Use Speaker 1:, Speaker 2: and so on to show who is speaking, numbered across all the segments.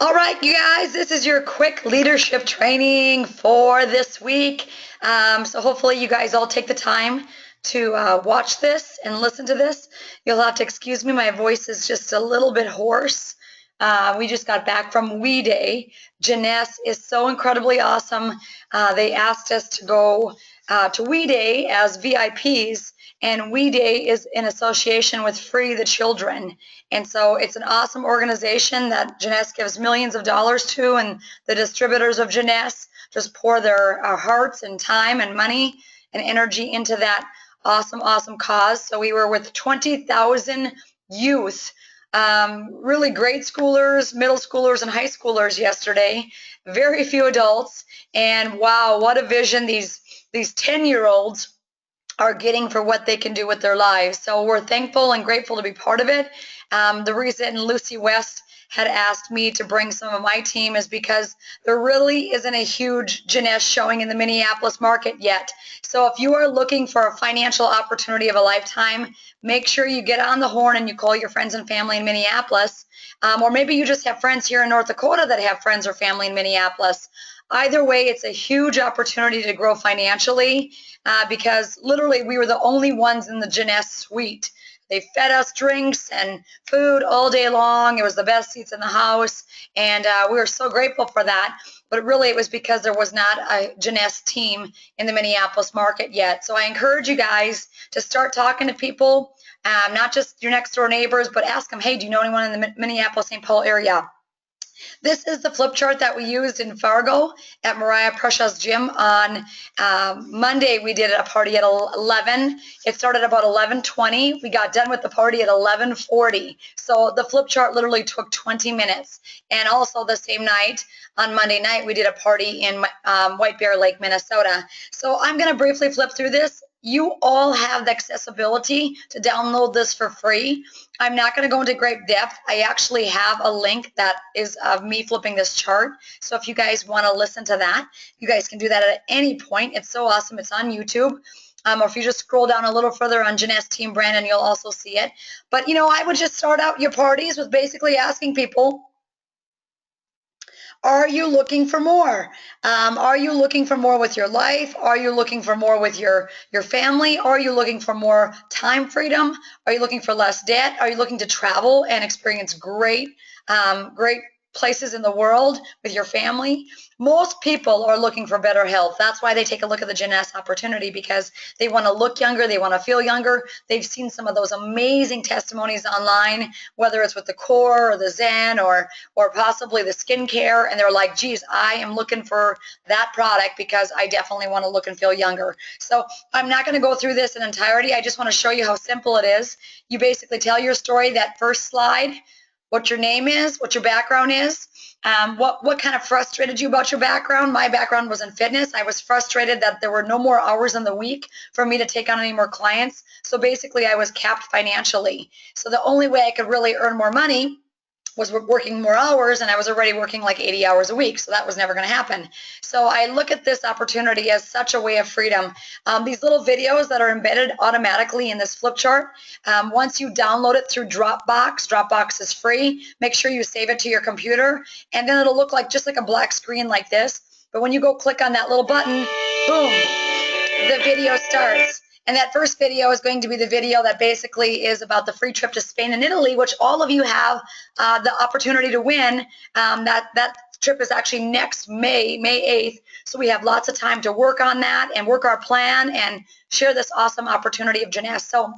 Speaker 1: All right, you guys, this is your quick leadership training for this week. So hopefully you guys all take the time to watch this and listen to this. You'll have to excuse me, my voice is just a little bit hoarse. We just got back from We Day. Jeunesse is so incredibly awesome. They asked us to go to We Day as VIPs, and We Day is in association with Free the Children. And so it's an awesome organization that Jeunesse gives millions of dollars to, and the distributors of Jeunesse just pour their hearts and time and money and energy into that awesome cause. So we were with 20,000 youth, really grade schoolers, middle schoolers, and high schoolers yesterday. Very few adults, and wow, what a vision these 10-year-olds are getting for what they can do with their lives. So we're thankful and grateful to be part of it. The reason Lucy West had asked me to bring some of my team is because there really isn't a huge Jeunesse showing in the Minneapolis market yet. So if you are looking for a financial opportunity of a lifetime, make sure you get on the horn and you call your friends and family in Minneapolis. Or maybe you just have friends here in North Dakota that have friends or family in Minneapolis. Either way, it's a huge opportunity to grow financially because literally we were the only ones in the Jeunesse suite. They fed us drinks and food all day long. It was the best seats in the house, and we were so grateful for that. But really, it was because there was not a Jeunesse team in the Minneapolis market yet. So I encourage you guys to start talking to people, not just your next door neighbors, but ask them, hey, do you know anyone in the Minneapolis-St. Paul area? This is the flip chart that we used in Fargo at Mariah Prusha's gym on Monday. We did a party at 11. It started about 11:20. We got done with the party at 11:40. So the flip chart literally took 20 minutes. And also the same night, on Monday night, we did a party in White Bear Lake, Minnesota. So I'm going to briefly flip through this. You all have the accessibility to download this for free. I'm not going to go into great depth. I actually have a link that is of me flipping this chart. So if you guys want to listen to that, you guys can do that at any point. It's so awesome. It's on YouTube. Or if you just scroll down a little further on Jeunesse Team Brandon, you'll also see it. But, you know, I would just start out your parties with basically asking people, are you looking for more? Are you looking for more with your life? Are you looking for more with your family? Are you looking for more time freedom? Are you looking for less debt? Are you looking to travel and experience great places in the world with your family? Most people are looking for better health. That's why they take a look at the Jeunesse opportunity, because they want to look younger, they want to feel younger. They've seen some of those amazing testimonies online, whether it's with the Core or the Zen or possibly the skincare, and they're like, geez, I am looking for that product because I definitely want to look and feel younger. So I'm not going to go through this in entirety. I just want to show you how simple it is. You basically tell your story, that first slide, what your name is, what your background is, what kind of frustrated you about your background. My background was in fitness. I was frustrated that there were no more hours in the week for me to take on any more clients. So basically I was capped financially. So the only way I could really earn more money was working more hours, and I was already working like 80 hours a week, so that was never going to happen. So I look at this opportunity as such a way of freedom. These little videos that are embedded automatically in this flip chart, once you download it through Dropbox is free. Make sure you save it to your computer, and then it'll look like just like a black screen like this. But when you go click on that little button, boom, the video starts. And that first video is going to be the video that basically is about the free trip to Spain and Italy, which all of you have the opportunity to win. That trip is actually next May 8th. So we have lots of time to work on that and work our plan and share this awesome opportunity of Jeunesse. So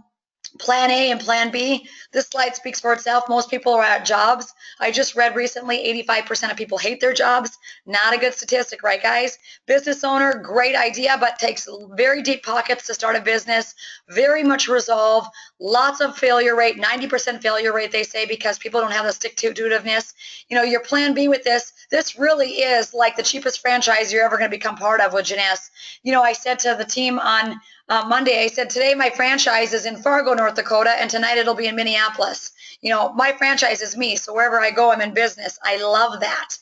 Speaker 1: Plan A and Plan B, this slide speaks for itself. Most people are at jobs. I just read recently 85% of people hate their jobs. Not a good statistic, right, guys? Business owner, great idea, but takes very deep pockets to start a business. Very much resolve. Lots of failure rate, 90% failure rate, they say, because people don't have the stick-to-itiveness. You know, your Plan B with this really is like the cheapest franchise you're ever going to become part of with Jeunesse. You know, I said to the team on Monday, I said, today my franchise is in Fargo, North Dakota, and tonight it'll be in Minneapolis. You know, my franchise is me, so wherever I go, I'm in business. I love that.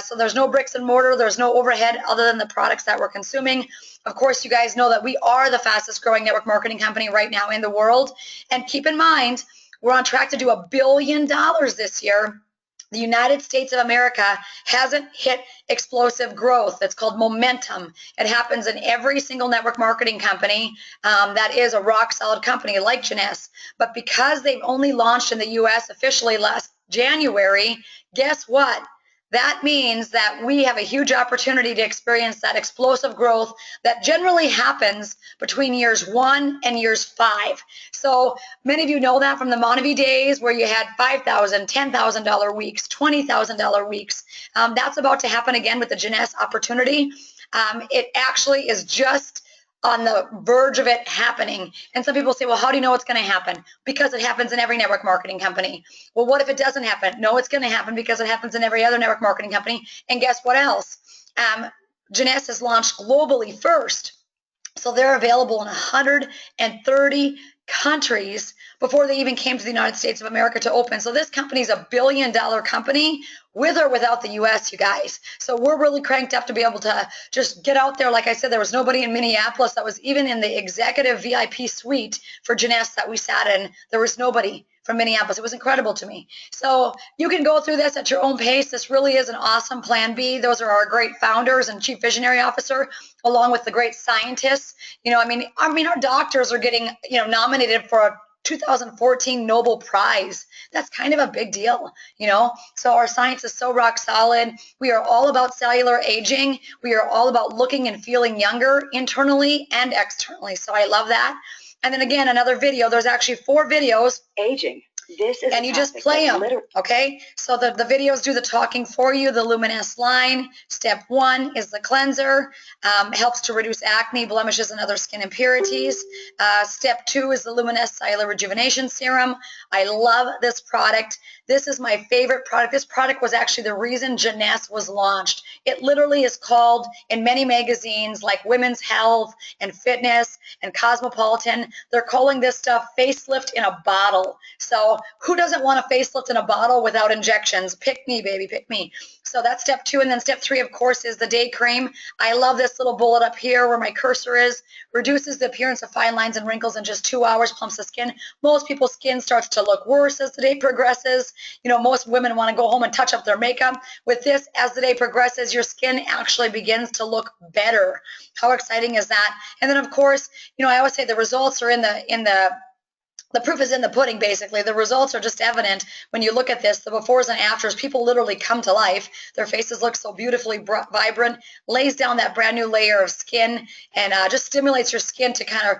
Speaker 1: So there's no bricks and mortar. There's no overhead other than the products that we're consuming. Of course, you guys know that we are the fastest growing network marketing company right now in the world. And keep in mind, we're on track to do $1 billion this year. The United States of America hasn't hit explosive growth. It's called momentum. It happens in every single network marketing company that is a rock solid company like JEUNESSE. But because they've only launched in the US officially last January, guess what? That means that we have a huge opportunity to experience that explosive growth that generally happens between years 1 and years 5. So many of you know that from the Monavie days where you had $5,000, $10,000 weeks, $20,000 weeks. That's about to happen again with the JEUNESSE opportunity. It actually is just on the verge of it happening. And some people say, well, how do you know it's going to happen? Because it happens in every network marketing company. Well, what if it doesn't happen? No, it's going to happen because it happens in every other network marketing company. And guess what else? JEUNESSE is launched globally first. So they're available in 130 countries before they even came to the United States of America to open. So this company is $1 billion company with or without the US, you guys. So we're really cranked up to be able to just get out there. Like I said, there was nobody in Minneapolis that was even in the executive VIP suite for JEUNESSE that we sat in. There was nobody from Minneapolis. It was incredible to me. So you can go through this at your own pace. This really is an awesome plan B. Those are our great founders and chief visionary officer, along with the great scientists. I mean, our doctors are getting, nominated for a 2014 Nobel Prize. That's kind of a big deal, So our science is so rock solid. We are all about cellular aging. We are all about looking and feeling younger internally and externally. So I love that. And then again, another video. There's actually 4 videos. Aging. This is and you just play them, okay? So the videos do the talking for you, the Luminesse line. Step 1 is the cleanser. Helps to reduce acne, blemishes, and other skin impurities. Step 2 is the Luminesse Cellular Rejuvenation Serum. I love this product. This is my favorite product. This product was actually the reason JEUNESSE was launched. It literally is called in many magazines like Women's Health and Fitness and Cosmopolitan. They're calling this stuff facelift in a bottle. So who doesn't want a facelift in a bottle without injections? Pick me, baby, pick me. So that's step 2. And then step 3, of course, is the day cream. I love this little bullet up here where my cursor is. Reduces the appearance of fine lines and wrinkles in just 2 hours, plumps the skin. Most people's skin starts to look worse as the day progresses. Most women want to go home and touch up their makeup. With this, as the day progresses, your skin actually begins to look better. How exciting is that? And then, of course, I always say the results are in the proof is in the pudding, basically. The results are just evident when you look at this. The befores and afters, people literally come to life. Their faces look so beautifully vibrant, lays down that brand new layer of skin, and just stimulates your skin to kind of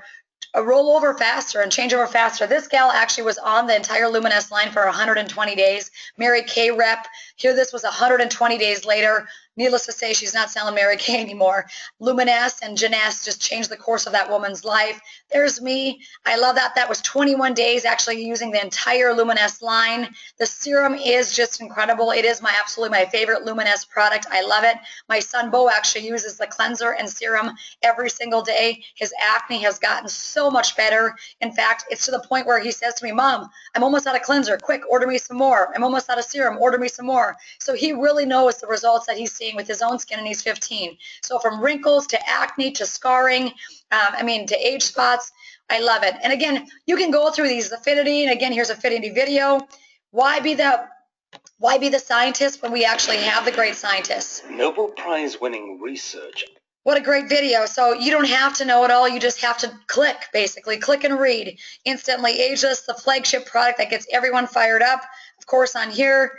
Speaker 1: roll over faster and change over faster. This gal actually was on the entire Luminesse line for 120 days. Mary Kay rep. Here this was 120 days later. Needless to say, she's not selling Mary Kay anymore. Luminesse and JEUNESSE just changed the course of that woman's life. There's me. I love that. That was 21 days actually using the entire Luminesse line. The serum is just incredible. It is absolutely my favorite Luminesse product. I love it. My son Bo actually uses the cleanser and serum every single day. His acne has gotten so much better. In fact, it's to the point where he says to me, Mom, I'm almost out of cleanser. Quick, order me some more. I'm almost out of serum. Order me some more. So he really knows the results that he's seeing with his own skin, and he's 15. So from wrinkles to acne to scarring, to age spots, I love it. And again, you can go through these affinity, and again, here's affinity video. Why be the scientist when we actually have the great scientists?
Speaker 2: Nobel Prize winning research.
Speaker 1: What a great video. So you don't have to know it all. You just have to click, basically. Click and read. Instantly Ageless, the flagship product that gets everyone fired up. Of course, on here,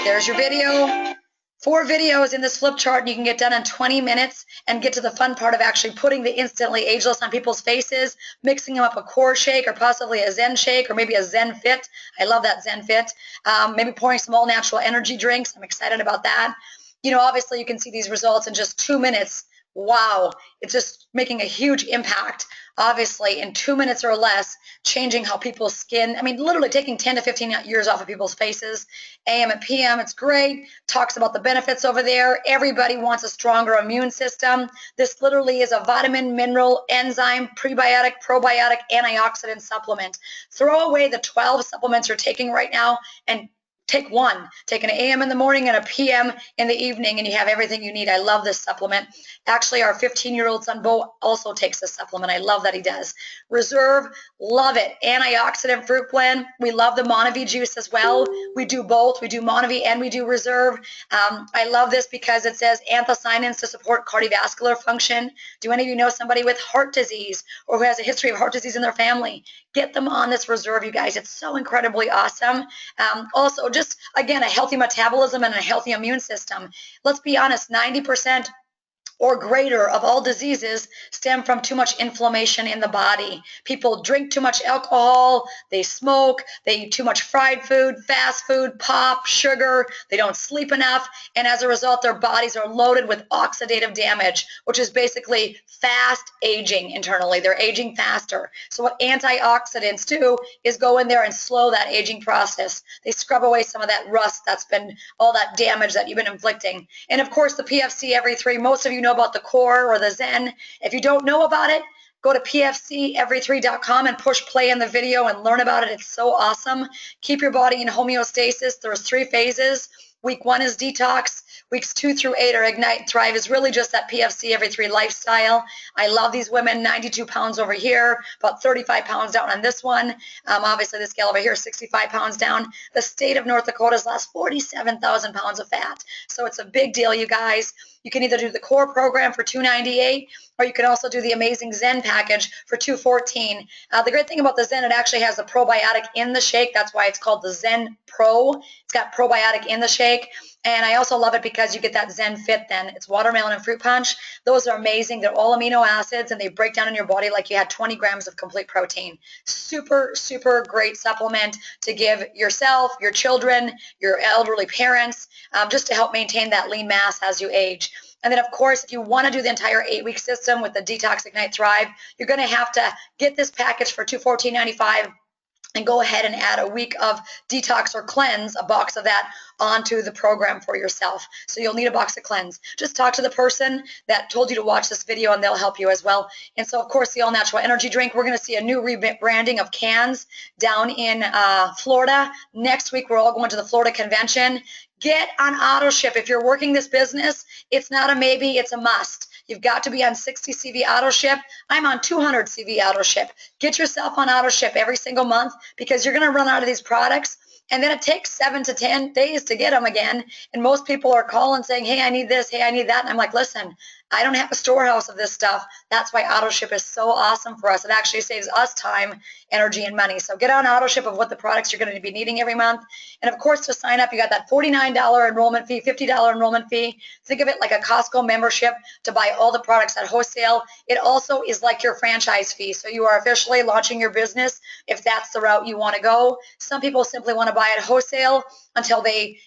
Speaker 1: there's your video. 4 videos in this flip chart, and you can get done in 20 minutes and get to the fun part of actually putting the Instantly Ageless on people's faces, mixing them up a core shake or possibly a Zen shake or maybe a Zen Fit. I love that Zen Fit. Maybe pouring some all-natural energy drinks. I'm excited about that. Obviously, you can see these results in just 2 minutes. Wow, it's just making a huge impact, obviously, in 2 minutes or less, changing how people's skin, literally taking 10 to 15 years off of people's faces. AM and PM, it's great. Talks about the benefits over there. Everybody wants a stronger immune system. This literally is a vitamin, mineral, enzyme, prebiotic, probiotic, antioxidant supplement. Throw away the 12 supplements you're taking right now and take one. Take an AM in the morning and a PM in the evening, and you have everything you need. I love this supplement. Actually, our 15-year-old son, Bo, also takes this supplement. I love that he does. Reserve, love it. Antioxidant fruit blend. We love the Monavie juice as well. We do both. We do Monavie and we do Reserve. I love this because it says anthocyanins to support cardiovascular function. Do any of you know somebody with heart disease or who has a history of heart disease in their family? Get them on this Reserve, you guys. It's so incredibly awesome. Also, just again, a healthy metabolism and a healthy immune system. Let's be honest, 90% or greater of all diseases stem from too much inflammation in the body. People drink too much alcohol, they smoke, they eat too much fried food, fast food, pop, sugar, they don't sleep enough, and as a result, their bodies are loaded with oxidative damage, which is basically fast aging internally. They're aging faster. So what antioxidants do is go in there and slow that aging process. They scrub away some of that rust that's been, all that damage that you've been inflicting. And of course, the PFC every 3, most of you know about the core or the Zen. If you don't know about it, go to pfcevery3.com and push play in the video and learn about it. It's so awesome. Keep your body in homeostasis. There's 3 phases. Week 1 is detox. Weeks 2 through 8 are Ignite Thrive. Is really just that PFC every 3 lifestyle. I love these women. 92 pounds over here, about 35 pounds down on this one. Obviously, this gal over here is 65 pounds down. The state of North Dakota's lost 47,000 pounds of fat. So it's a big deal, you guys. You can either do the core program for $298, or you can also do the amazing Zen package for $214. The great thing about the Zen, it actually has the probiotic in the shake. That's why it's called the Zen Pro. It's got probiotic in the shake. And I also love it because you get that Zen Fit then. It's watermelon and fruit punch. Those are amazing. They're all amino acids, and they break down in your body like you had 20 grams of complete protein. Super, super great supplement to give yourself, your children, your elderly parents, just to help maintain that lean mass as you age. And then, of course, if you want to do the entire 8-week system with the Detox, Ignite, Thrive, you're going to have to get this package for $214.95 and go ahead and add a week of detox or cleanse, a box of that, onto the program for yourself. So you'll need a box of cleanse. Just talk to the person that told you to watch this video, and they'll help you as well. And so, of course, the All Natural Energy Drink, we're going to see a new rebranding of cans down in Florida. Next week, we're all going to the Florida convention. Get on auto ship. If you're working this business, it's not a maybe, it's a must. You've got to be on 60 CV auto ship. I'm on 200 CV auto ship. Get yourself on auto ship every single month, because you're going to run out of these products, and then it takes 7 to 10 days to get them again. And most people are calling saying, hey, I need this, hey, I need that. And I'm like, listen, I don't have a storehouse of this stuff. That's why auto ship is so awesome for us. It actually saves us time, energy, and money. So get on auto ship of what the products you're going to be needing every month. And of course, to sign up, you got that $49 enrollment fee, $50 enrollment fee. Think of it like a Costco membership to buy all the products at wholesale. It also is like your franchise fee. So you are officially launching your business if that's the route you want to go. Some people simply want to buy it wholesale until they,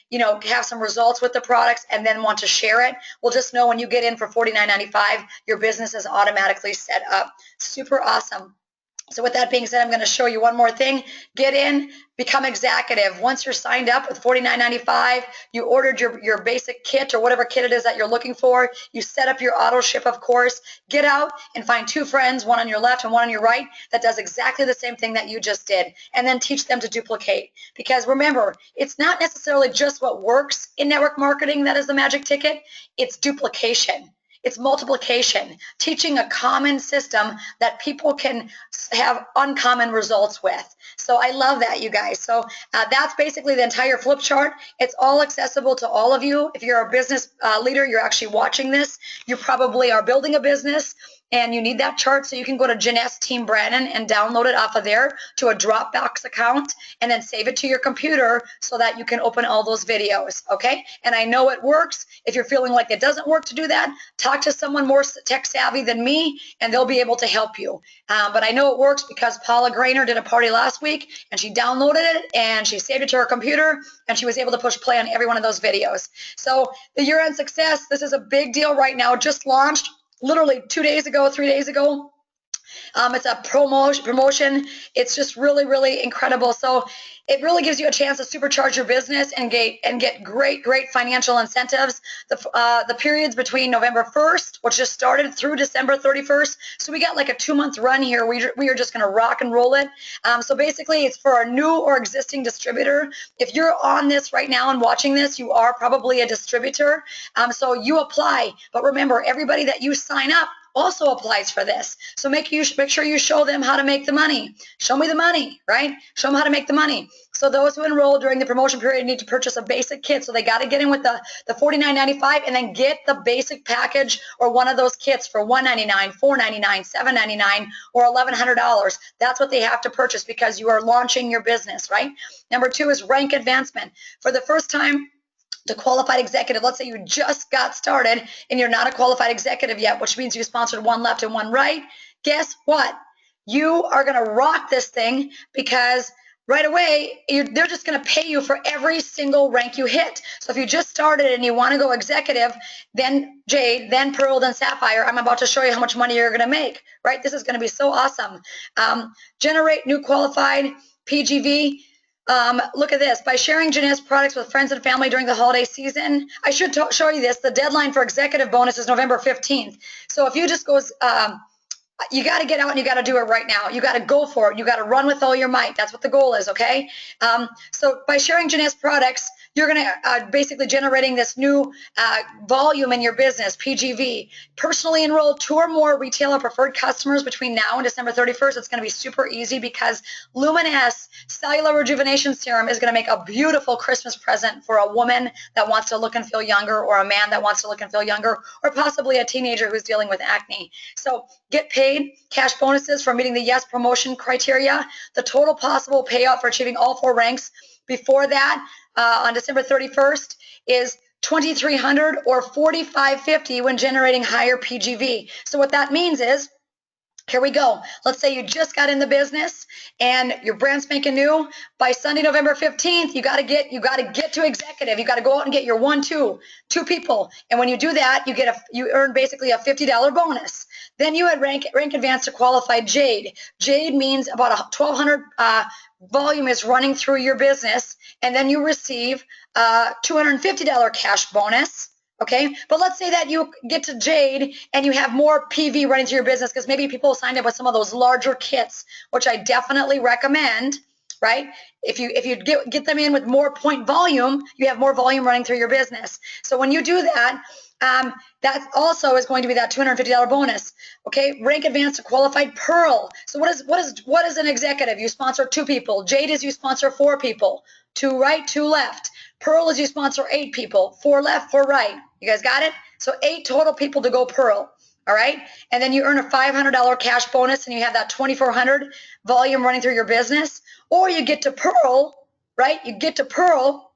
Speaker 1: have some results with the products and then want to share it. Well, just know when you get in for $49.95, your business is automatically set up. Super awesome. So with that being said, I'm going to show you one more thing. Get in, become executive. Once you're signed up with $49.95, you ordered your basic kit or whatever kit it is that you're looking for. You set up your auto ship, of course. Get out and find 2 friends, one on your left and one on your right, that does exactly the same thing that you just did, and then teach them to duplicate. Because remember, it's not necessarily just what works in network marketing that is the magic ticket. It's duplication. It's multiplication, teaching a common system that people can have uncommon results with. So I love that, you guys. So that's basically the entire flip chart. It's all accessible to all of you. If you're a business leader, you're actually watching this, you probably are building a business, and you need that chart, so you can go to JEUNESSE Team Brandon and download it off of there to a Dropbox account, and then save it to your computer so that you can open all those videos, okay? And I know it works. If you're feeling like it doesn't work to do that, talk to someone more tech savvy than me, and they'll be able to help you. But I know it works because Paula Grainer did a party last week, and she downloaded it, and she saved it to her computer, and she was able to push play on every one of those videos. So the Year-End Success, this is a big deal right now. Just launched literally 2 days ago, 3 days ago. It's a promotion. It's just really, really incredible. So it really gives you a chance to supercharge your business and get great financial incentives. The periods between November 1st, which just started, through December 31st. So we got like a 2-month run here. We are just going to rock and roll it. So basically, it's for a new or existing distributor. If you're on this right now and watching this, you are probably a distributor. So you apply. But remember, everybody that you sign up also applies for this. So make sure you show them how to make the money. Show me the money, right? Show them how to make the money. So those who enroll during the promotion period need to purchase a basic kit. So they got to get in with the $49.95 and then get the basic package or one of those kits for $199, $499, $799, or $1,100. That's what they have to purchase because you are launching your business, right? Number 2 is rank advancement. For the first time, to qualified executive, let's say you just got started and you're not a qualified executive yet, which means you sponsored one left and one right. Guess what? You are going to rock this thing because right away, they're just going to pay you for every single rank you hit. So if you just started and you want to go executive, then Jade, then Pearl, then Sapphire, I'm about to show you how much money you're going to make, right? This is going to be so awesome. Generate new qualified PGV. Look at this. By sharing JEUNESSE products with friends and family during the holiday season, I should show you this. The deadline for executive bonus is November 15th. So if you just goes, you got to get out and you got to do it right now. You got to go for it. You got to run with all your might. That's what the goal is, okay? So by sharing JEUNESSE products, you're going to basically generating this new volume in your business, PGV. Personally enroll 2 or more retailer preferred customers between now and December 31st. It's going to be super easy because JEUNESSE Cellular Rejuvenation Serum is going to make a beautiful Christmas present for a woman that wants to look and feel younger, or a man that wants to look and feel younger, or possibly a teenager who's dealing with acne. So get paid cash bonuses for meeting the YES promotion criteria. The total possible payout for achieving all 4 ranks before that on December 31st is $2,300 or $4,550 when generating higher PGV. So what that means is, here we go. Let's say you just got in the business and your brand spanking new. By Sunday, November 15th, you got to get to executive. You got to go out and get your two people. And when you do that, you earn basically a $50 bonus. Then you had rank advance to qualified Jade. Jade means about a 1,200 volume is running through your business, and then you receive a $250 cash bonus. Okay, but let's say that you get to Jade and you have more PV running through your business because maybe people signed up with some of those larger kits, which I definitely recommend, right? If you get them in with more point volume, you have more volume running through your business. So when you do that, that also is going to be that $250 bonus. Okay, rank advance to qualified Pearl. So what is an executive? You sponsor 2 people. Jade is you sponsor 4 people. 2 right, 2 left. Pearl is you sponsor 8 people. 4 left, 4 right. You guys got it? So 8 total people to go Pearl. All right, and then you earn a $500 cash bonus, and you have that 2,400 volume running through your business. Or you get to Pearl, right? You get to Pearl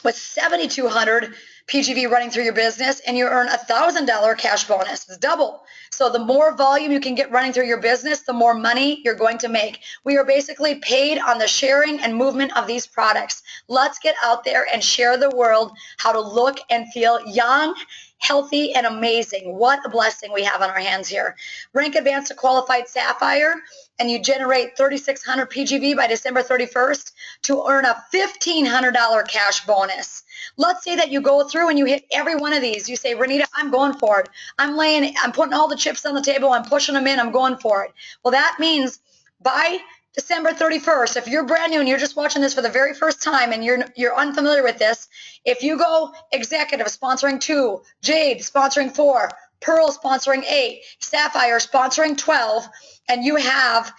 Speaker 1: with 7,200 PGV running through your business, and you earn a $1,000 cash bonus. It's double. So the more volume you can get running through your business, the more money you're going to make. We are basically paid on the sharing and movement of these products. Let's get out there and share the world how to look and feel young, healthy, and amazing. What a blessing we have on our hands here. Rank advance to qualified Sapphire, and you generate 3,600 PGV by December 31st to earn a $1,500 cash bonus. Let's say that you go through and you hit every one of these. You say, Renita, I'm going for it. I'm putting all the chips on the table. I'm pushing them in. I'm going for it. Well, that means by December 31st, if you're brand new and you're just watching this for the very first time and you're unfamiliar with this, if you go executive sponsoring 2, Jade sponsoring 4, Pearl sponsoring 8, Sapphire sponsoring 12, and you have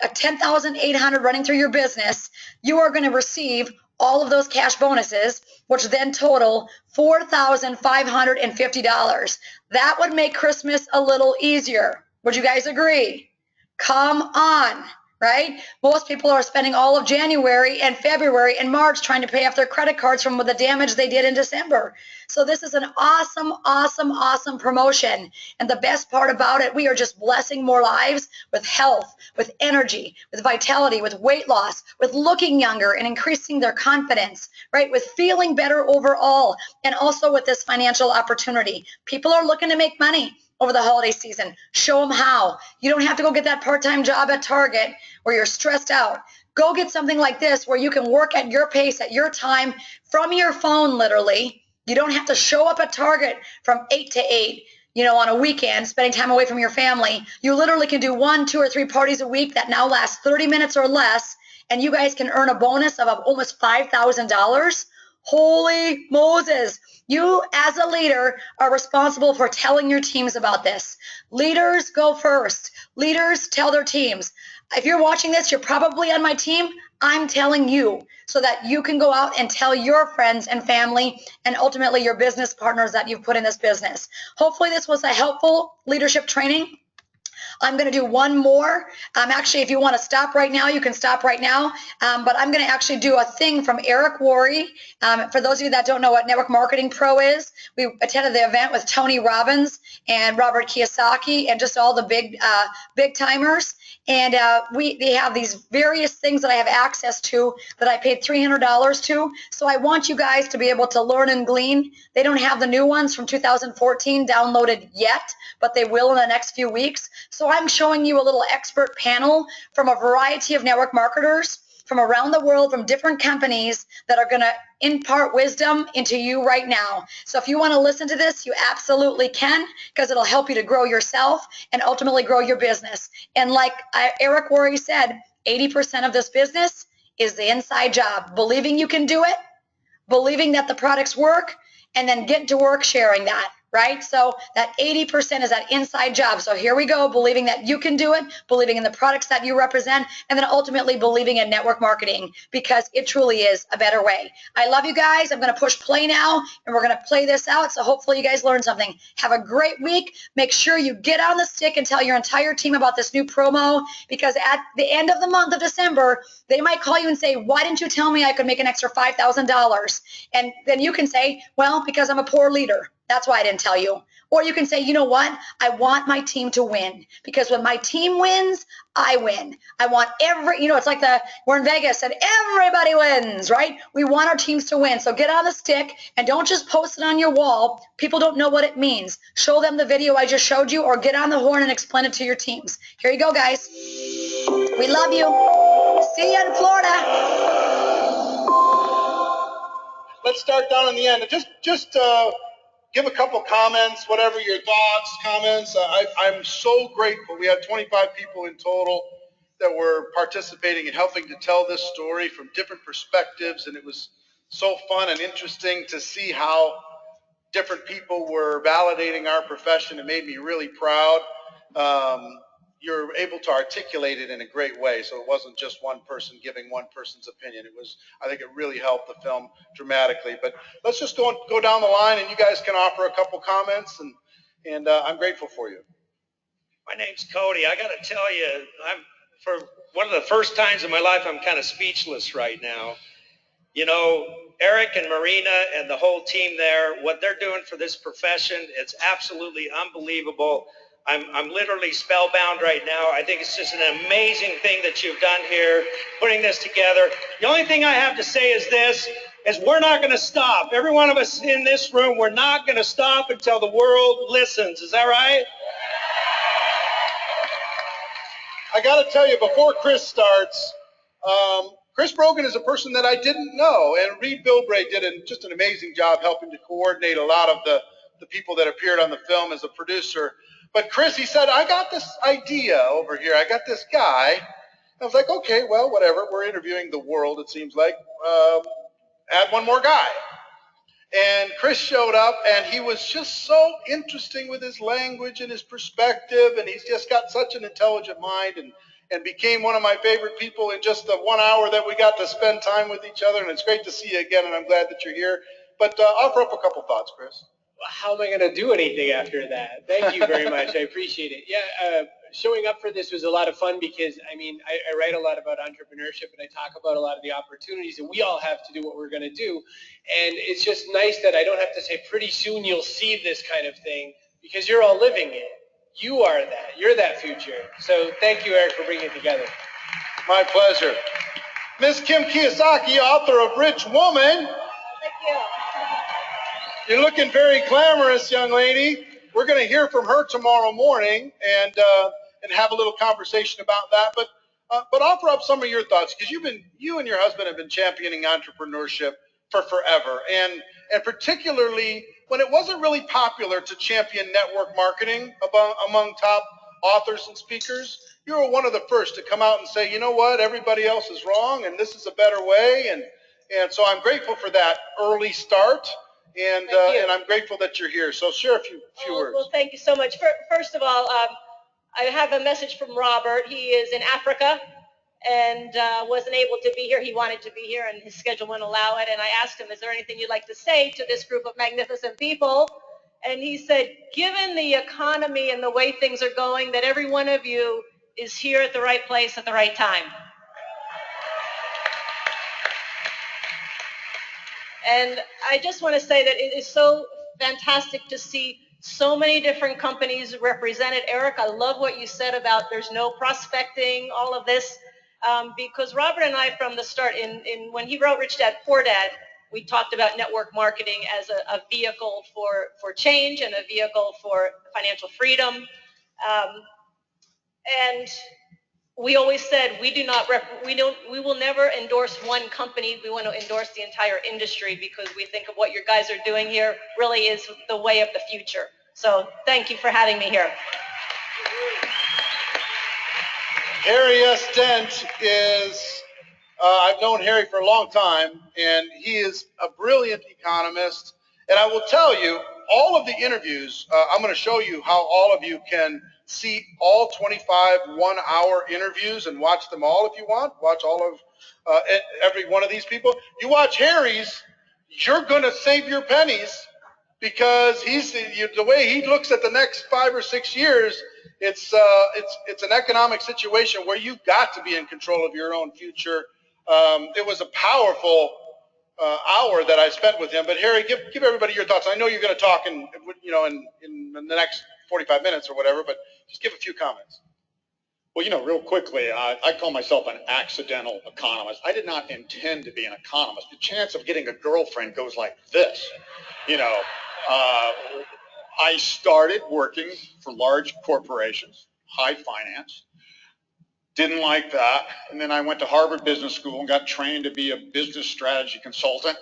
Speaker 1: a 10,800 running through your business, you are going to receive all of those cash bonuses, which then total $4,550. That would make Christmas a little easier. Would you guys agree? Come on, right? Most people are spending all of January and February and March trying to pay off their credit cards from the damage they did in December. So this is an awesome, awesome, awesome promotion. And the best part about it, we are just blessing more lives with health, with energy, with vitality, with weight loss, with looking younger and increasing their confidence, right? With feeling better overall, and also with this financial opportunity. People are looking to make money. over the holiday season. Show them how. You don't have to go get that part-time job at Target where you're stressed out. Go get something like this where you can work at your pace, at your time, from your phone, literally. You don't have to show up at Target from 8 to 8, on a weekend, spending time away from your family. You literally can do 1, 2, or 3 parties a week that now last 30 minutes or less, and you guys can earn a bonus of almost $5,000. Holy Moses. You, as a leader, are responsible for telling your teams about this. Leaders go first. Leaders tell their teams. If you're watching this, you're probably on my team. I'm telling you so that you can go out and tell your friends and family and ultimately your business partners that you've put in this business. Hopefully this was a helpful leadership training. I'm going to do one more. Actually, if you want to stop right now, you can stop right now. But I'm going to actually do a thing from Eric Worre. For those of you that don't know what Network Marketing Pro is, we attended the event with Tony Robbins and Robert Kiyosaki and just all the big timers. And they have these various things that I have access to that I paid $300 to. So I want you guys to be able to learn and glean. They don't have the new ones from 2014 downloaded yet, but they will in the next few weeks. So I'm showing you a little expert panel from a variety of network marketers from around the world, from different companies that are going to impart wisdom into you right now. So if you want to listen to this, you absolutely can, because it'll help you to grow yourself and ultimately grow your business. And like Eric Worre said, 80% of this business is the inside job, believing you can do it, believing that the products work, and then getting to work sharing that. Right? So that 80% is that inside job. So here we go, believing that you can do it, believing in the products that you represent, and then ultimately believing in network marketing, because it truly is a better way. I love you guys. I'm going to push play now, and we're going to play this out. So hopefully you guys learned something. Have a great week. Make sure you get on the stick and tell your entire team about this new promo, because at the end of the month of December, they might call you and say, why didn't you tell me I could make an extra $5,000? And then you can say, well, because I'm a poor leader. That's why I didn't tell you. Or you can say, you know what? I want my team to win, because when my team wins, I win. I want it's like we're in Vegas and everybody wins, right? We want our teams to win. So get on the stick and don't just post it on your wall. People don't know what it means. Show them the video I just showed you, or get on the horn and explain it to your teams. Here you go, guys. We love you. See you in Florida.
Speaker 3: Let's start down in the end. Just give a couple comments, whatever your thoughts, comments. I'm so grateful. We had 25 people in total that were participating and helping to tell this story from different perspectives, and it was so fun and interesting to see how different people were validating our profession. It made me really proud. You're able to articulate it in a great way, so it wasn't just one person giving one person's opinion. I think it really helped the film dramatically. But let's just go down the line, and you guys can offer a couple comments, and I'm grateful for you.
Speaker 4: My name's Cody. I got to tell you, for one of the first times in my life, I'm kind of speechless right now. Eric and Marina and the whole team there, what they're doing for this profession, it's absolutely unbelievable. I'm literally spellbound right now. I think it's just an amazing thing that you've done here, putting this together. The only thing I have to say is this, is we're not going to stop. Every one of us in this room, we're not going to stop until the world listens. Is that right?
Speaker 3: I got to tell you, before Chris starts, Chris Brogan is a person that I didn't know, and Reed Bilbray did just an amazing job helping to coordinate a lot of the people that appeared on the film as a producer. But Chris, he said, I got this idea over here. I got this guy. I was like, okay, well, whatever. We're interviewing the world, it seems like. Add one more guy. And Chris showed up, and he was just so interesting with his language and his perspective, and he's just got such an intelligent mind, and became one of my favorite people in just the 1 hour that we got to spend time with each other. And it's great to see you again, and I'm glad that you're here. But offer up a couple thoughts, Chris.
Speaker 5: Well, how am I going to do anything after that? Thank you very much. I appreciate it. Yeah, showing up for this was a lot of fun because, I write a lot about entrepreneurship, and I talk about a lot of the opportunities that we all have to do what we're going to do. And it's just nice that I don't have to say pretty soon you'll see this kind of thing, because you're all living it. You are that. You're that future. So thank you, Eric, for bringing it together.
Speaker 3: My pleasure. Ms. Kim Kiyosaki, author of Rich Woman.
Speaker 6: Thank you.
Speaker 3: You're looking very glamorous, young lady. we're going to hear from her tomorrow morning and have a little conversation about that. But offer up some of your thoughts, because you and your husband have been championing entrepreneurship for forever, and particularly when it wasn't really popular to champion network marketing among top authors and speakers. You were one of the first to come out and say, you know what, everybody else is wrong, and this is a better way. And so I'm grateful for that early start, and I'm grateful that you're here. So share a few words.
Speaker 6: Well, thank you so much. First of all, I have a message from Robert. He is in Africa and wasn't able to be here. He wanted to be here, and his schedule wouldn't allow it. And I asked him, is there anything you'd like to say to this group of magnificent people? And he said, given the economy and the way things are going, that every one of you is here at the right place at the right time. And I just want to say that it is so fantastic to see so many different companies represented. Eric, I love what you said about there's no prospecting, all of this, because Robert and I from the start, when he wrote Rich Dad Poor Dad, we talked about network marketing as a vehicle for change and a vehicle for financial freedom. And we always said we will never endorse one company. We want to endorse the entire industry, because we think of what you guys are doing here really is the way of the future. So thank you for having me here.
Speaker 3: Harry S. Dent is, I've known Harry for a long time, and he is a brilliant economist. And I will tell you, all of the interviews, I'm going to show you how all of you can see all 25 one-hour interviews and watch them all if you want. Watch all of every one of these people. You watch Harry's, you're going to save your pennies, because the way he looks at the next 5 or 6 years, it's an economic situation where you've got to be in control of your own future. It was a powerful hour that I spent with him. But Harry, give everybody your thoughts. I know you're going to talk in the next 45 minutes or whatever, but just give a few comments.
Speaker 7: Well, real quickly, I call myself an accidental economist. I did not intend to be an economist. The chance of getting a girlfriend goes like this. I started working for large corporations, high finance. Didn't like that. And then I went to Harvard Business School and got trained to be a business strategy consultant.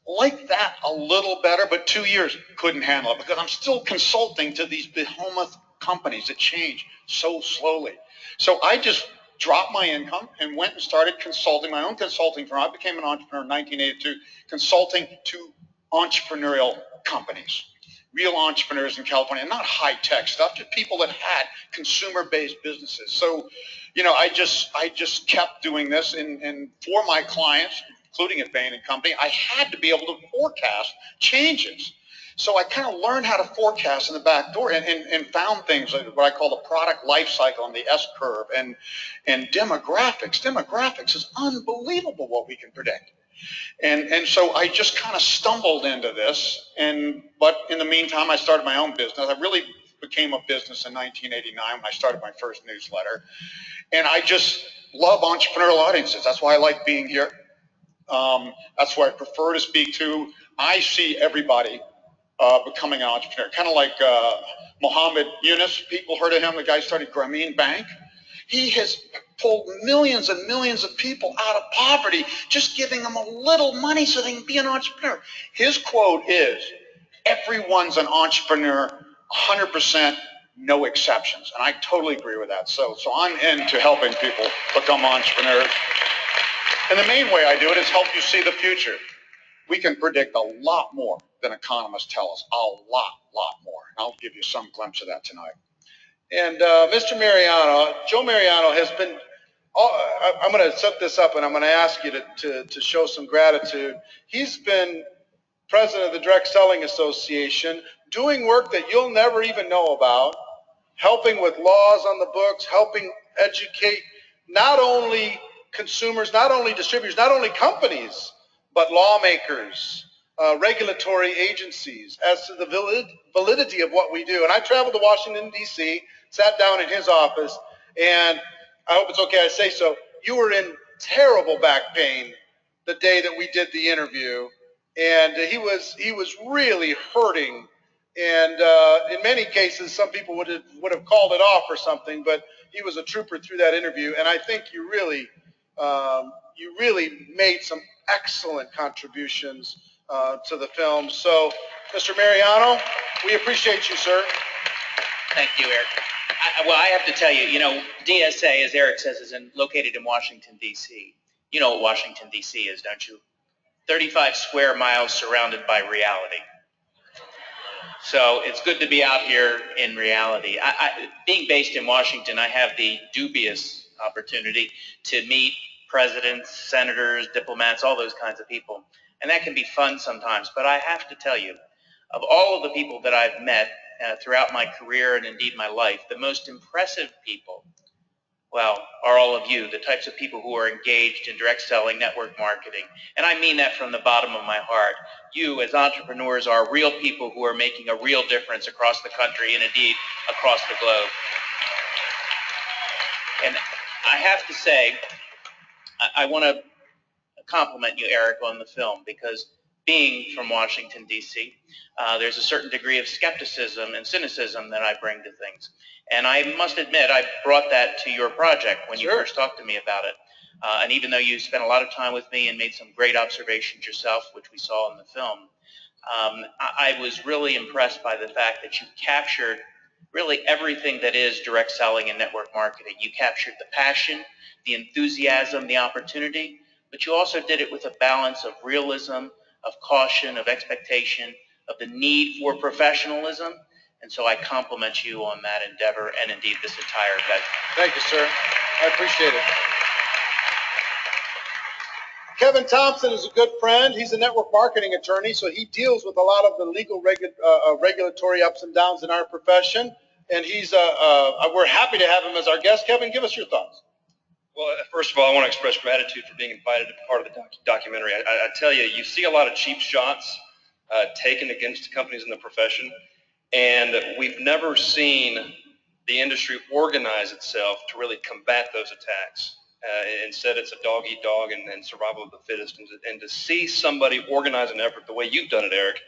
Speaker 7: Liked that a little better, but 2 years couldn't handle it, because I'm still consulting to these behemoth companies that change so slowly. So I just dropped my income and went and started consulting, my own consulting firm. I became an entrepreneur in 1982, consulting to entrepreneurial companies, real entrepreneurs in California, and not high-tech stuff, just people that had consumer-based businesses. So, I just kept doing this, and for my clients, including at Bain & Company, I had to be able to forecast changes. So I kind of learned how to forecast in the back door, and found things like what I call the product life cycle on the S curve, and demographics. Demographics is unbelievable what we can predict. And so I just kind of stumbled into this, but in the meantime, I started my own business. I really became a business in 1989 when I started my first newsletter. And I just love entrepreneurial audiences. That's why I like being here. That's why I prefer to speak to. I see everybody becoming an entrepreneur, kind of like Mohammed Yunus. People heard of him, the guy started Grameen Bank. He has pulled millions and millions of people out of poverty, just giving them a little money so they can be an entrepreneur. His quote is, everyone's an entrepreneur, 100%, no exceptions. And I totally agree with that. So I'm into helping people become entrepreneurs. And the main way I do it is help you see the future. We can predict a lot more than economists tell us, a lot more. And I'll give you some glimpse of that tonight.
Speaker 3: And Mr. Mariano, Joe Mariano has been, I'm going to set this up and I'm going to ask you to show some gratitude. He's been president of the Direct Selling Association, doing work that you'll never even know about, helping with laws on the books, helping educate not only consumers, not only distributors, not only companies, but lawmakers, regulatory agencies as to the validity of what we do. And I traveled to Washington, D.C., sat down in his office, and I hope it's okay I say so, you were in terrible back pain the day that we did the interview, and he was really hurting, And in many cases, some people would have called it off or something, but he was a trooper through that interview. And I think you really made some excellent contributions to the film. So, Mr. Mariano, we appreciate you, sir.
Speaker 8: Thank you, Eric. Well, I have to tell you, you know, DSA, as Eric says, is located in Washington, D.C. You know what Washington, D.C. is, don't you? 35 square miles surrounded by reality. So it's good to be out here in reality. Being based in Washington, I have the dubious opportunity to meet presidents, senators, diplomats, all those kinds of people. And that can be fun sometimes. But I have to tell you, of all of the people that I've met throughout my career and indeed my life, the most impressive people, well, are all of you, the types of people who are engaged in direct selling, network marketing. And I mean that from the bottom of my heart. You, as entrepreneurs, are real people who are making a real difference across the country and indeed across the globe. And I have to say, I want to compliment you, Eric, on the film, because being from Washington, D.C., there's a certain degree of skepticism and cynicism that I bring to things. And I must admit, I brought that to your project when you first talked to me about it. And even though you spent a lot of time with me and made some great observations yourself, which we saw in the film, I was really impressed by the fact that you captured really everything that is direct selling and network marketing. You captured the passion, the enthusiasm, the opportunity, but you also did it with a balance of realism, of caution, of expectation, of the need for professionalism. And so I compliment you on that endeavor and indeed this entire event.
Speaker 3: Thank you, sir. I appreciate it. Kevin Thompson is a good friend. He's a network marketing attorney, so he deals with a lot of the legal regulatory ups and downs in our profession. And we're happy to have him as our guest. Kevin, give us your thoughts.
Speaker 9: Well, first of all, I want to express gratitude for being invited to be part of the documentary. I tell you, you see a lot of cheap shots taken against companies in the profession, and we've never seen the industry organize itself to really combat those attacks. Instead, it's a dog-eat-dog and survival of the fittest. And to see somebody organize an effort the way you've done it, Eric,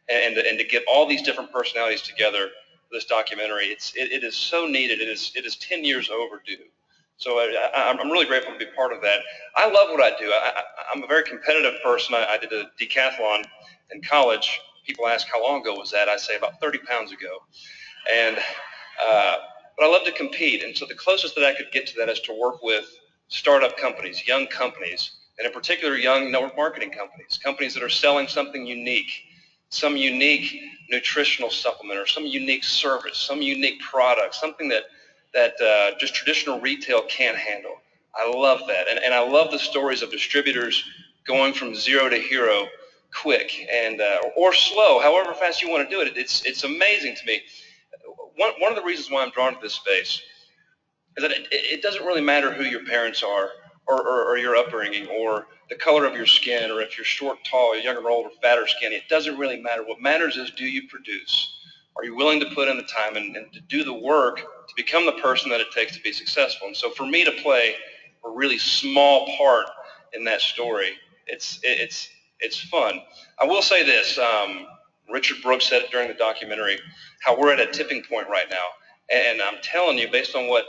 Speaker 9: and to get all these different personalities together for this documentary, it is so needed. It is 10 years overdue. So I'm really grateful to be part of that. I love what I do. I'm a very competitive person. I did a decathlon in college. People ask how long ago was that? I say about 30 pounds ago. And but I love to compete. And so the closest that I could get to that is to work with startup companies, young companies, and in particular young network marketing companies, companies that are selling something unique, some unique nutritional supplement or some unique service, some unique product, something that just traditional retail can't handle. I love that. And I love the stories of distributors going from zero to hero quick and or slow, however fast you want to do it. It's amazing to me. One of the reasons why I'm drawn to this space is that it doesn't really matter who your parents are or your upbringing or the color of your skin or if you're short, tall, young or old, or fat or skinny. It doesn't really matter. What matters is, do you produce? Are you willing to put in the time and to do the work to become the person that it takes to be successful? And so for me to play a really small part in that story, it's fun. I will say this, Richard Brooks said it during the documentary, how we're at a tipping point right now. And I'm telling you, based on what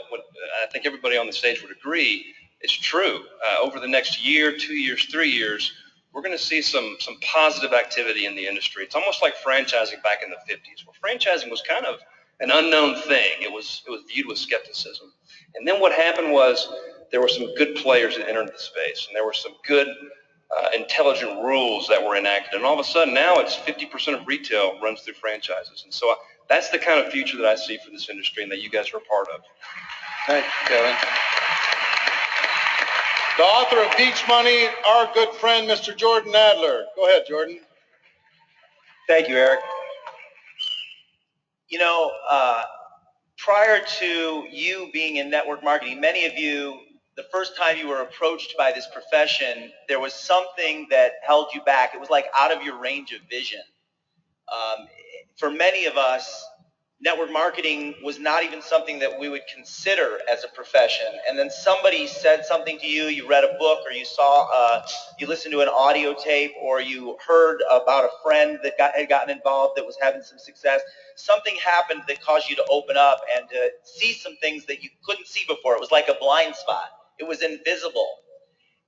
Speaker 9: I think everybody on the stage would agree, it's true. Over the next year, 2 years, 3 years, we're going to see some positive activity in the industry. It's almost like franchising back in the 50s, where franchising was kind of an unknown thing. It was viewed with skepticism. And then what happened was there were some good players that entered the space, and there were some good, intelligent rules that were enacted. And all of a sudden now it's 50% of retail runs through franchises. And so that's the kind of future that I see for this industry and that you guys are a part of.
Speaker 3: Thank you, Kevin. The author of Beach Money, our good friend, Mr. Jordan Adler. Go ahead, Jordan.
Speaker 10: Thank you, Eric. You know, prior to you being in network marketing, many of you, the first time you were approached by this profession, there was something that held you back. It was like out of your range of vision. For many of us, network marketing was not even something that we would consider as a profession. And then somebody said something to you, you read a book, or you saw, you listened to an audio tape, or you heard about a friend that had gotten involved that was having some success. Something happened that caused you to open up and to see some things that you couldn't see before. It was like a blind spot. It was invisible.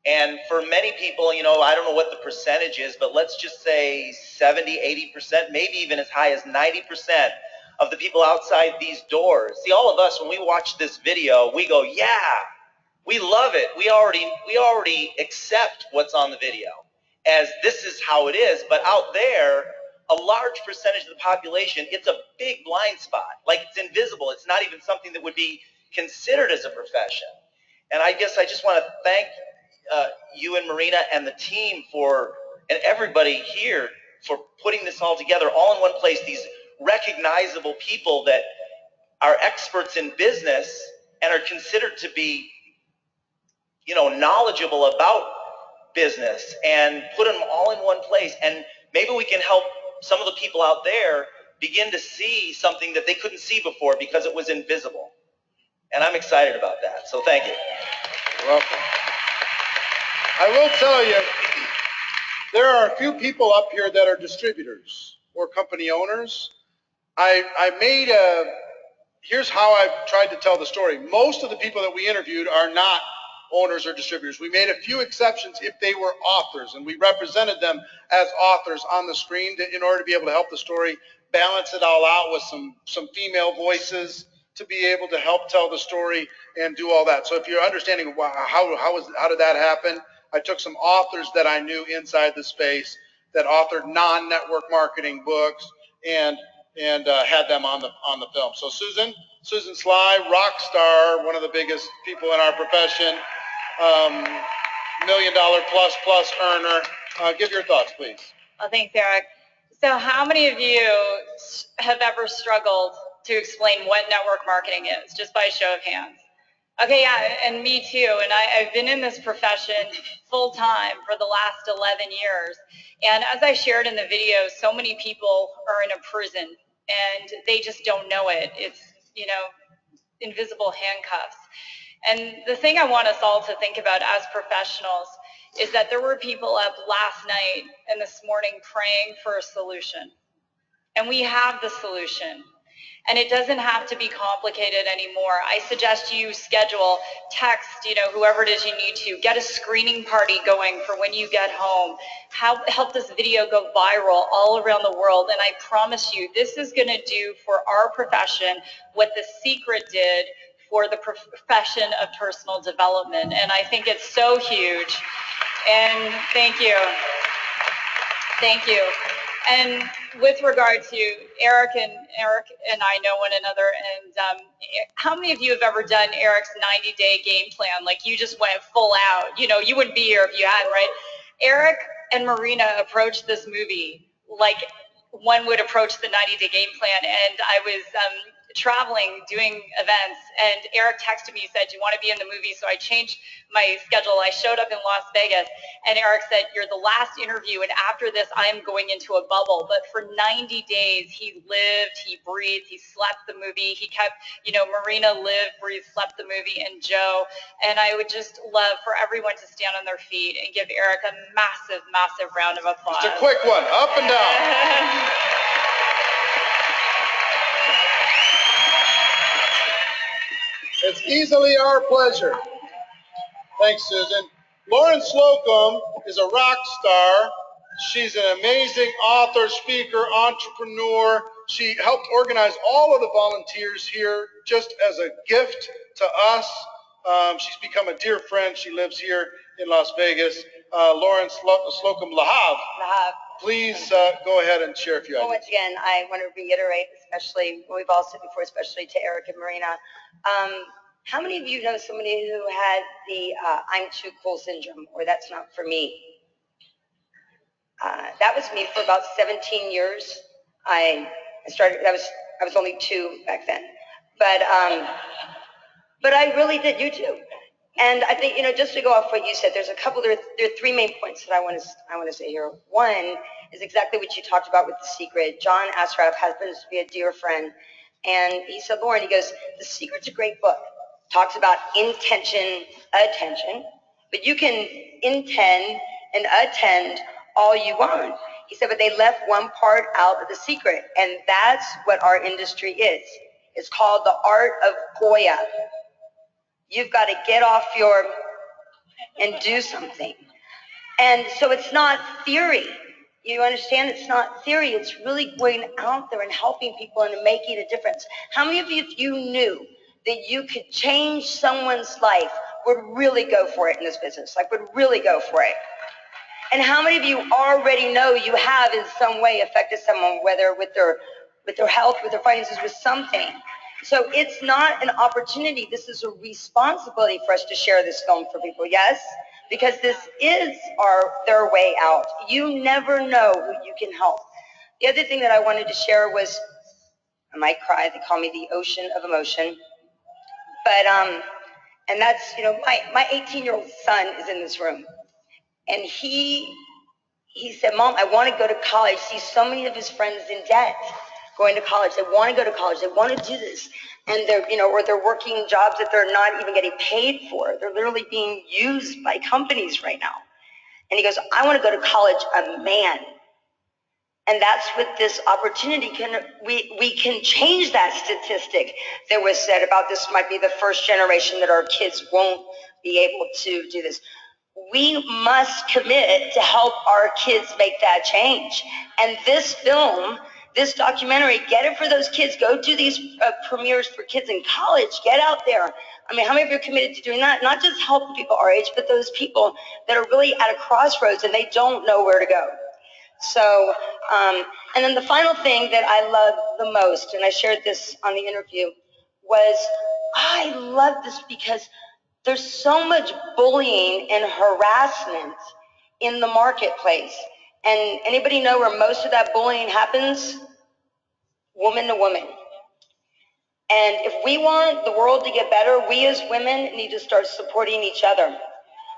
Speaker 10: And for many people, you know, I don't know what the percentage is, but let's just say 70, 80%, maybe even as high as 90% of the people outside these doors. See, all of us, when we watch this video, we go, yeah, we love it. We already accept what's on the video as this is how it is. But out there, a large percentage of the population, it's a big blind spot. Like, it's invisible. It's not even something that would be considered as a profession. And I guess I just want to thank you and Marina and the team and everybody here for putting this all together, all in one place, these recognizable people that are experts in business and are considered to be, you know, knowledgeable about business, and put them all in one place. And maybe we can help some of the people out there begin to see something that they couldn't see before because it was invisible. And I'm excited about that. So thank you.
Speaker 3: You're welcome. I will tell you, there are a few people up here that are distributors or company owners. Here's how I've tried to tell the story. Most of the people that we interviewed are not owners or distributors. We made a few exceptions if they were authors, and we represented them as authors on the screen in order to be able to help the story, balance it all out with some female voices to be able to help tell the story and do all that. So if you're understanding how did that happen, I took some authors that I knew inside the space that authored non-network marketing books and had them on the film. So Susan Sly, rock star, one of the biggest people in our profession, $1 million plus earner. Give your thoughts, please.
Speaker 11: Well, thanks, Eric. So how many of you have ever struggled to explain what network marketing is, just by a show of hands? Okay, yeah, and me too. And I've been in this profession full time for the last 11 years. And as I shared in the video, so many people are in a prison and they just don't know it. It's, you know, invisible handcuffs. And the thing I want us all to think about as professionals is that there were people up last night and this morning praying for a solution. And we have the solution. And it doesn't have to be complicated anymore. I suggest you schedule, text, you know, whoever it is you need to. Get a screening party going for when you get home. Help this video go viral all around the world. And I promise you, this is going to do for our profession what The Secret did for the profession of personal development. And I think it's so huge. And thank you. Thank you. And with regard to Eric and I know one another, and how many of you have ever done Eric's 90-day game plan? Like, you just went full out. You know, you wouldn't be here if you hadn't, right? Eric and Marina approached this movie like one would approach the 90-day game plan. And I was traveling, doing events, and Eric texted me, said, do you want to be in the movie? So I changed my schedule. I showed up in Las Vegas, and Eric said, you're the last interview, and after this, I am going into a bubble. But for 90 days, he lived, he breathed, he slept the movie. He kept, you know, Marina lived, breathed, slept the movie, and Joe. And I would just love for everyone to stand on their feet and give Eric a massive, massive round of applause.
Speaker 3: Just a quick one, up and down. It's easily our pleasure. Thanks, Susan. Lauren Slocum is a rock star. She's an amazing author, speaker, entrepreneur. She helped organize all of the volunteers here just as a gift to us. She's become a dear friend. She lives here in Las Vegas. Lauren Slocum Lahav. Please go ahead and share a few ideas.
Speaker 12: Once again, I want to reiterate, especially what we've all said before, especially to Eric and Marina. How many of you know somebody who had the I'm too cool syndrome, or that's not for me? That was me for about 17 years. I was only 2 back then, but I really did. You too. And I think, you know, just to go off what you said, there are 3 main points that I want to say here. One is exactly what you talked about with The Secret. John Asraf happens to be a dear friend, And he said, Lauren, he goes, The Secret's a great book. Talks about intention, attention, but you can intend and attend all you want. He said, but they left one part out of The Secret, and that's what our industry is. It's called the art of Goya. You've got to get off and do something. And so it's not theory. You understand? It's not theory. It's really going out there and helping people and making a difference. How many of you, if you knew that you could change someone's life, would really go for it in this business? Like, would really go for it? And how many of you already know you have in some way affected someone, whether with their health, with their finances, with something? So it's not an opportunity. This is a responsibility for us to share this film for people, yes? Because this is their way out. You never know who you can help. The other thing that I wanted to share was, I might cry, they call me the ocean of emotion. But, and that's, my 18-year-old son is in this room. And he said, Mom, I want to go to college. See so many of his friends in debt going to college. They want to go to college. They want to do this. And they're, or they're working jobs that they're not even getting paid for. They're literally being used by companies right now. And he goes, I want to go to college a man. And that's what this opportunity we can change that statistic that was said about this might be the first generation that our kids won't be able to do this. We must commit to help our kids make that change. And this film, this documentary, get it for those kids. Go do these premieres for kids in college. Get out there. I mean, how many of you are committed to doing that? Not just helping people our age, but those people that are really at a crossroads and they don't know where to go. So, and then the final thing that I love the most, and I shared this on the interview, was I love this because there's so much bullying and harassment in the marketplace. And anybody know where most of that bullying happens? Woman to woman. And if we want the world to get better, we as women need to start supporting each other.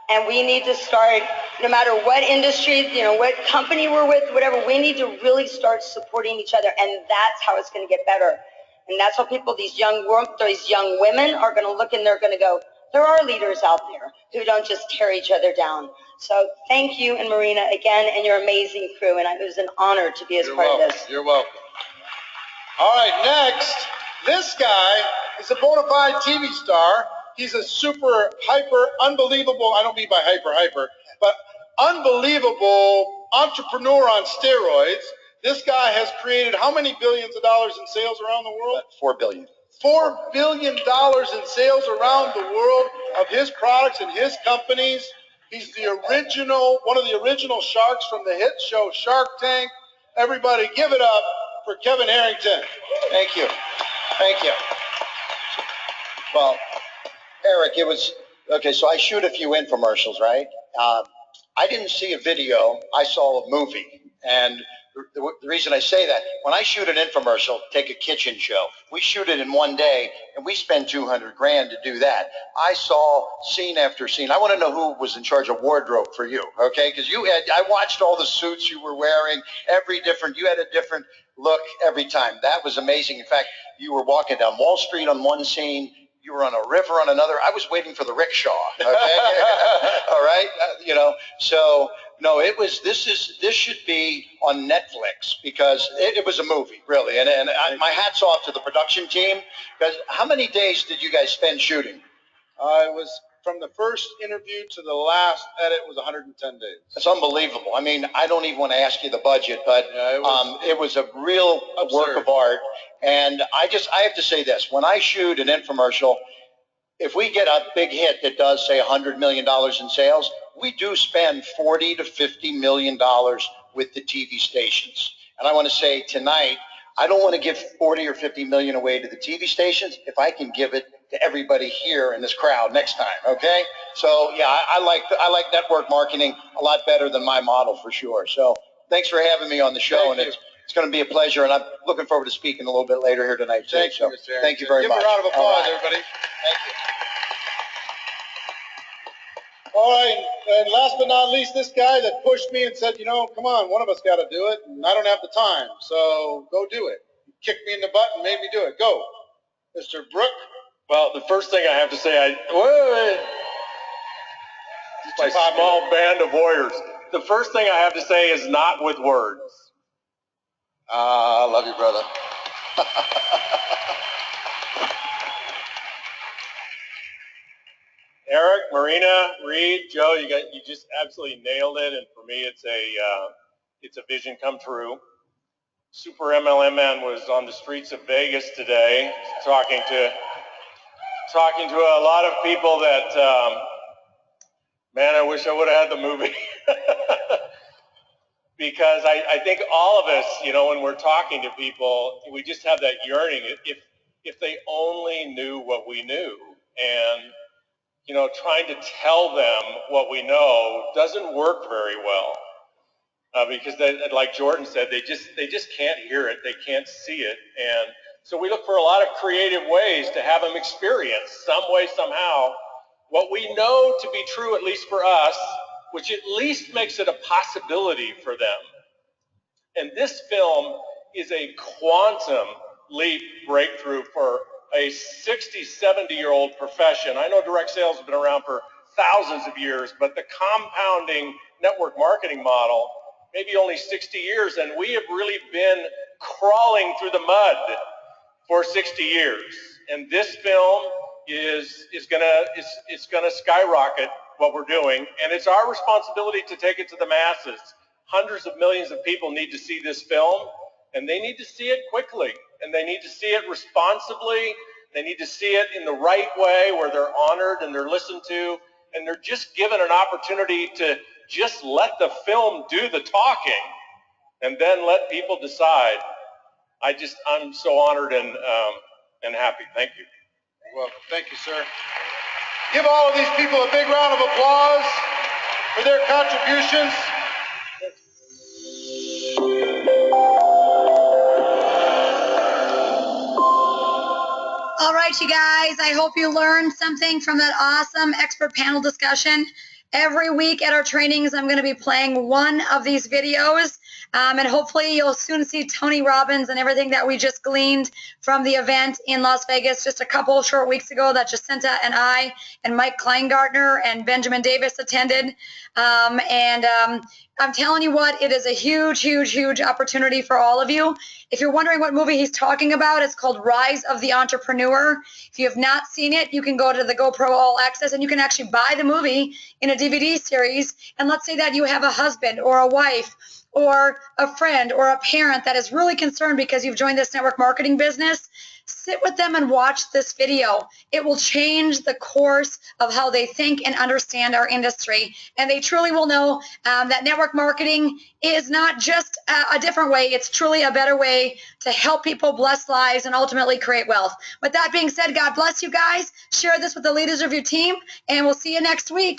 Speaker 12: And we need to start, no matter what industry, what company we're with, whatever, we need to really start supporting each other. And that's how it's going to get better. And that's how these young women are going to look and they're going to go, there are leaders out there who don't just tear each other down. So thank you, and Marina, again, and your amazing crew. And it was an honor to be part of this.
Speaker 3: You're welcome. All right, next, this guy is a bona fide TV star. He's a super, hyper, unbelievable, I don't mean by hyper, but unbelievable entrepreneur on steroids. This guy has created how many billions of dollars in sales around the world?
Speaker 13: $4 billion.
Speaker 3: $4 billion in sales around the world of his products and his companies. He's one of the original sharks from the hit show Shark Tank. Everybody give it up for Kevin Harrington.
Speaker 13: Thank you. Thank you. Well, Eric, okay, so I shoot a few infomercials, right? I didn't see a video, I saw a movie. And the reason I say that, when I shoot an infomercial, take a kitchen show, we shoot it in one day and we spend $200 grand to do that. I saw scene after scene. I want to know who was in charge of wardrobe for you, okay? Because I watched all the suits you were wearing, you had a different look every time. That was amazing. In fact, you were walking down Wall Street on one scene, you were on a river on another. I was waiting for the rickshaw, okay? All right, so no, this should be on Netflix because it was a movie, really. And my hat's off to the production team, because how many days did you guys spend shooting?
Speaker 3: It was from the first interview to the last edit was 110 days.
Speaker 13: That's unbelievable. I mean, I don't even want to ask you the budget, but it was a real work of art. And I have to say this, when I shoot an infomercial, if we get a big hit that does, say, $100 million in sales, we do spend $40 to $50 million with the TV stations. And I want to say tonight, I don't want to give 40 or 50 million away to the TV stations if I can give it to everybody here in this crowd next time, okay? So, yeah, I like network marketing a lot better than my model for sure. So thanks for having me on the show. It's going to be a pleasure, and I'm looking forward to speaking a little bit later here tonight, too.
Speaker 3: Thank you, Mr. Harrington.
Speaker 13: Thank you very much.
Speaker 3: Give a round of applause, everybody.
Speaker 13: Thank you.
Speaker 3: All right, and last but not least, this guy that pushed me and said, come on, one of us got to do it, and I don't have the time, so go do it. kicked me in the butt and made me do it. Go, Mr. Brook.
Speaker 14: Well, the first thing I have to say, my small band of warriors. The first thing I have to say is not with words.
Speaker 13: I love you, brother.
Speaker 14: Eric, Marina, Reed, Joe, you just absolutely nailed it, and for me, it's a vision come true. Super MLM Man was on the streets of Vegas today, talking to a lot of people that, man, I wish I would have had the movie. Because I think all of us, when we're talking to people, we just have that yearning. If they only knew what we knew, and trying to tell them what we know doesn't work very well, because like Jordan said, they just can't hear it, they can't see it, and so we look for a lot of creative ways to have them experience some way, somehow, what we know to be true, at least for us, which at least makes it a possibility for them. And this film is a quantum leap breakthrough for a 60, 70-year-old profession. I know direct sales has been around for thousands of years, but the compounding network marketing model, maybe only 60 years, and we have really been crawling through the mud for 60 years. And this film is gonna skyrocket what we're doing, and it's our responsibility to take it to the masses. Hundreds of millions of people need to see this film, and they need to see it quickly, and they need to see it responsibly. They need to see it in the right way, where they're honored and they're listened to, and they're just given an opportunity to just let the film do the talking, and then let people decide. I'm so honored and happy. Thank you.
Speaker 3: You're welcome. Thank you, sir. Give all of these people a big round of applause for their contributions.
Speaker 1: All right, you guys, I hope you learned something from that awesome expert panel discussion. Every week at our trainings, I'm going to be playing one of these videos, and hopefully you'll soon see Tony Robbins and everything that we just gleaned from the event in Las Vegas just a couple short weeks ago that Jacinta and I and Mike Kleingartner and Benjamin Davis attended. I'm telling you what, it is a huge, huge, huge opportunity for all of you. If you're wondering what movie he's talking about, it's called Rise of the Entrepreneur. If you have not seen it, you can go to the GoPro All Access and you can actually buy the movie in a DVD series. And let's say that you have a husband or a wife or a friend or a parent that is really concerned because you've joined this network marketing business. Sit with them and watch this video. It will change the course of how they think and understand our industry. And they truly will know that network marketing is not just a different way. It's truly a better way to help people, bless lives, and ultimately create wealth. With that being said, God bless you guys. Share this with the leaders of your team, and we'll see you next week.